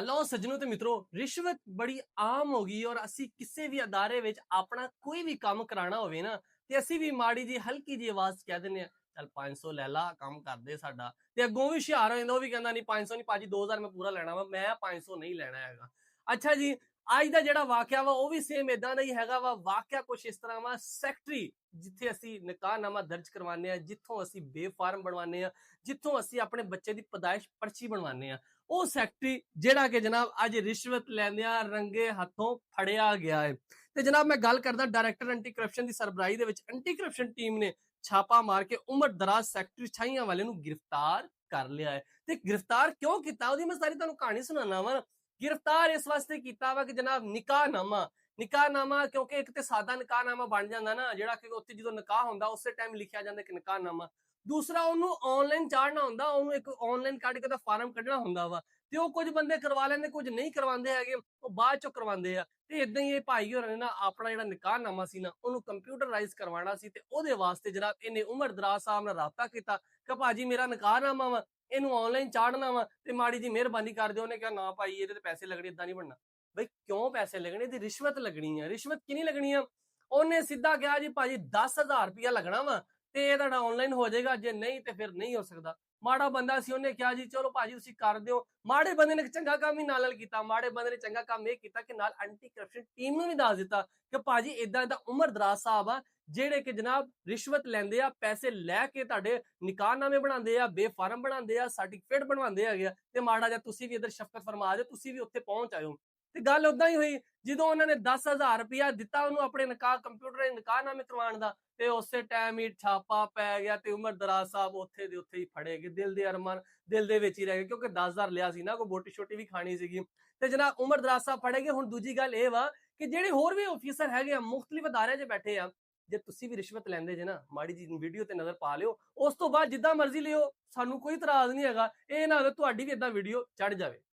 ਲਓ ਸੱਜਣੋ ਤੇ ਮਿੱਤਰੋ, ਰਿਸ਼ਵਤ ਬੜੀ ਆਮ ਹੋ ਗਈ ਔਰ ਅਸੀਂ ਕਿਸੇ ਵੀ ਅਦਾਰੇ ਵਿੱਚ ਆਪਣਾ ਕੋਈ ਵੀ ਕੰਮ ਕਰਾਣਾ ਹੋਵੇ ਨਾ ਤੇ ਅਸੀਂ ਵੀ ਮਾੜੀ ਜੀ ਹਲਕੀ ਜੀ ਆਵਾਜ਼ ਕਹਿ ਦਿੰਨੇ ਆ ਚੱਲ 500 ਲੈ ਲਾ ਕੰਮ ਕਰਦੇ ਸਾਡਾ ਤੇ ਅੱਗੋਂ ਵੀ ਹੁਸ਼ਿਆਰ ਹੋ ਜਾਂਦਾ। ਉਹ ਵੀ ਕਹਿੰਦਾ ਨਹੀਂ 500 ਨਹੀਂ ਭਾਜੀ 2000 ਮੈਂ ਪੂਰਾ ਲੈਣਾ ਵਾ, ਮੈਂ 500 ਨਹੀਂ ਲੈਣਾ ਹੈਗਾ। ਅੱਛਾ ਜੀ, ਅੱਜ ਦਾ ਜਿਹੜਾ ਵਾਕਿਆ ਵਾ ਉਹ ਵੀ ਸੇਮ ਇਦਾਂ ਦਾ ਹੀ ਹੈਗਾ ਵਾ। ਵਾਕਿਆ ਕੁਛ ਇਸ ਤਰ੍ਹਾਂ ਵਾ, ਸੈਕਟਰੀ ਜਿੱਥੇ ਅਸੀਂ ਨਿਕਾਹਨਾਮਾ ਦਰਜ ਕਰਵਾਉਂਦੇ ਆ, ਜਿੱਥੋਂ ਅਸੀਂ ਬੇਫਾਰਮ ਬਣਵਾਉਂਦੇ ਆ, ਜਿੱਥੋਂ ਅਸੀਂ ਆਪਣੇ ਬੱਚੇ ਦੀ ਪਦਾਇਸ਼ ਪਰਚੀ ਬਣਵਾਉਂਦੇ ਆ, ਉਹ ਸੈਕਟਰੀ ਜਿਹੜਾ ਕਿ ਜਨਾਬ ਅੱਜ ਰਿਸ਼ਵਤ ਲੈਂਦਿਆਂ ਰੰਗੇ ਹੱਥੋਂ ਫੜਿਆ ਗਿਆ ਹੈ। ਤੇ ਜਨਾਬ ਮੈਂ ਗੱਲ ਕਰਦਾ ਡਾਇਰੈਕਟਰ ਐਂਟੀ ਕਰਪਸ਼ਨ ਦੀ ਸਰਬਰਾਹੀ ਦੇ ਵਿੱਚ ਐਂਟੀ ਕਰਪਸ਼ਨ ਟੀਮ ਨੇ ਛਾਪਾ ਮਾਰ ਕੇ ਉਮਰ ਦਰਾਜ਼ ਸੈਕਟਰੀ ਛਾਈਆਂ ਵਾਲੇ ਨੂੰ ਗ੍ਰਿਫਤਾਰ ਕਰ ਲਿਆ ਹੈ। ਤੇ ਗ੍ਰਿਫਤਾਰ ਕਿਉਂ ਕੀਤਾ ਉਹਦੀ ਮੈਂ ਸਾਰੀ ਤੁਹਾਨੂੰ ਕਹਾਣੀ ਸੁਣਾਉਣਾ ਵਾ। गिरफ्तार इस वास्ते किया वा कि जनाब निकाहनामा क्योंकि एक तो सादा निकाहनामा बन जाता ना, जिहड़ा कि उत्थे जो निकाह होंदा उस टाइम लिखिया जाता कि निकाहनामा। दूसरा उन्होंने ऑनलाइन चाढ़ना होंदा, उन्होंने एक ऑनलाइन कढ़ के फार्म कढ़ना होंदा वा ते ओह कुछ बंदे करवा लेंदे, कुछ नहीं करवांदे हैगे, ओह बाद चों करवांदे आ। ते इदां ही भाई होरां ने ना अपना जिहड़ा निकाहनामा सी ना उहनूं कंप्यूटराइज करवाना सी ते ओहदे वास्ते जनाब इहने उमर दराज साहब नाल राबता कीता कि भाजी मेरा निकाहनामा वा, ਇਹਨੂੰ ਆਨਲਾਈਨ ਚਾੜਨਾ ਵਾ ਤੇ ਮਾੜੀ ਜੀ ਮਿਹਰਬਾਨੀ ਕਰ ਦਿਓ। ਉਹਨੇ ਕਿਹਾ ਨਾ ਭਾਈ ਇਹਦੇ ਤੇ ਪੈਸੇ ਲੱਗਣੇ, ਇਦਾਂ ਨਹੀਂ ਬਣਨਾ। ਬਈ ਕਿਉਂ ਪੈਸੇ ਲੱਗਣੇ? ਤੇ ਰਿਸ਼ਵਤ ਲੱਗਣੀ ਆ। ਰਿਸ਼ਵਤ ਕਿੰਨੀ ਲੱਗਣੀ ਆ? ਉਹਨੇ ਸਿੱਧਾ ਕਿਹਾ ਜੀ ਭਾਜੀ 10,000 ਰੁਪਇਆ ਲੱਗਣਾ ਵਾ ਤੇ ਇਹ ਤੁਹਾਡਾ ਆਨਲਾਈਨ ਹੋ ਜਾਏਗਾ, ਜੇ ਨਹੀਂ ਤੇ ਫਿਰ ਨਹੀਂ ਹੋ ਸਕਦਾ। ਮਾੜਾ ਬੰਦਾ ਸੀ, ਉਹਨੇ ਕਿਹਾ ਜੀ ਚਲੋ ਭਾਜੀ ਤੁਸੀਂ ਕਰ ਦਿਓ। ਮਾੜੇ ਬੰਦੇ ਨੇ ਚੰਗਾ ਕੰਮ ਹੀ ਨਾਲ ਕੀਤਾ। ਮਾੜੇ ਬੰਦੇ ਨੇ ਚੰਗਾ ਕੰਮ ਇਹ ਕੀਤਾ ਕਿ ਨਾਲ ਐਂਟੀ ਕਰਪਸ਼ਨ ਟੀਮ ਨੂੰ ਵੀ ਦੱਸ ਦਿੱਤਾ ਕਿ ਭਾਜੀ ਇਦਾਂ ਇਦਾਂ ਉਮਰ ਦਰਾਜ਼ ਸਾਹਿਬ ਆ ਜਿਹੜੇ ਕਿ ਜਨਾਬ ਰਿਸ਼ਵਤ ਲੈਂਦੇ ਆ, ਪੈਸੇ ਲੈ ਕੇ ਤੁਹਾਡੇ ਨਿਕਾਹਨਾਮੇ ਬਣਾਉਂਦੇ ਆ, ਬੇਫਾਰਮ ਬਣਾਉਂਦੇ ਆ, ਸਰਟੀਫਿਕੇਟ ਬਣਵਾਉਂਦੇ ਹੈਗੇ ਆ ਤੇ ਮਾੜਾ ਜਿਹਾ ਤੁਸੀਂ ਵੀ ਇਧਰ ਸ਼ਫਕਤ ਫਰਮਾ ਦਿਓ, ਤੁਸੀਂ ਵੀ ਉੱਥੇ ਪਹੁੰਚ ਆਇਓ। ਤੇ ਗੱਲ ਉਦਾਂ ਹੀ ਹੋਈ ਜਦੋਂ ਉਹਨਾਂ ਨੇ 10,000 ਰੁਪਇਆ ਦਿੱਤਾ ਉਹਨੂੰ ਆਪਣੇ ਨਿਕਾਹ ਕੰਪਿਊਟਰ ਨਿਕਾਹਨਾਮੇ ਕਰਵਾਉਣ ਦਾ ਤੇ ਉਸੇ ਟਾਈਮ ਹੀ ਛਾਪਾ ਪੈ ਗਿਆ ਤੇ ਉਮਰ ਦਰਾਜ਼ ਸਾਹਿਬ ਉੱਥੇ ਦੇ ਉੱਥੇ ਹੀ ਫੜੇ ਗਏ। ਦਿਲ ਦੇ ਅਰਮਾਨ ਦਿਲ ਦੇ ਵਿੱਚ ਹੀ ਰਹਿ ਗਏ ਕਿਉਂਕਿ 10,000 ਲਿਆ ਸੀ ਨਾ, ਕੋਈ ਬੋਟੀ ਛੋਟੀ ਵੀ ਖਾਣੀ ਸੀਗੀ। ਤੇ ਜਨਾਬ ਉਮਰ ਦਰਾਜ਼ ਸਾਹਿਬ ਫੜੇ ਗਏ। ਹੁਣ ਦੂਜੀ ਗੱਲ ਇਹ ਵਾ ਕਿ ਜਿਹੜੇ ਹੋਰ ਵੀ ਆਫੀਸਰ ਹੈਗੇ ਆ ਮੁਖਤਲਿਫ ਅਦਾਰਿਆਂ 'ਚ ਬੈਠੇ ਆ, ਜੇ ਤੁਸੀਂ ਵੀ ਰਿਸ਼ਵਤ ਲੈਂਦੇ ਜੇ ਨਾ ਮਾੜੀ ਜੀ ਵੀਡੀਓ ਤੇ ਨਜ਼ਰ ਪਾ ਲਿਓ, ਉਸ ਤੋਂ ਬਾਅਦ ਜਿੱਦਾਂ ਮਰਜ਼ੀ ਲਿਓ, ਸਾਨੂੰ ਕੋਈ ਇਤਰਾਜ਼ ਨਹੀਂ ਹੈਗਾ। ਇਹ ਨਾ ਹੋਵੇ ਤੁਹਾਡੀ ਵੀ ਇਦਾਂ ਵੀਡੀਓ ਚੜ ਜਾਵੇ।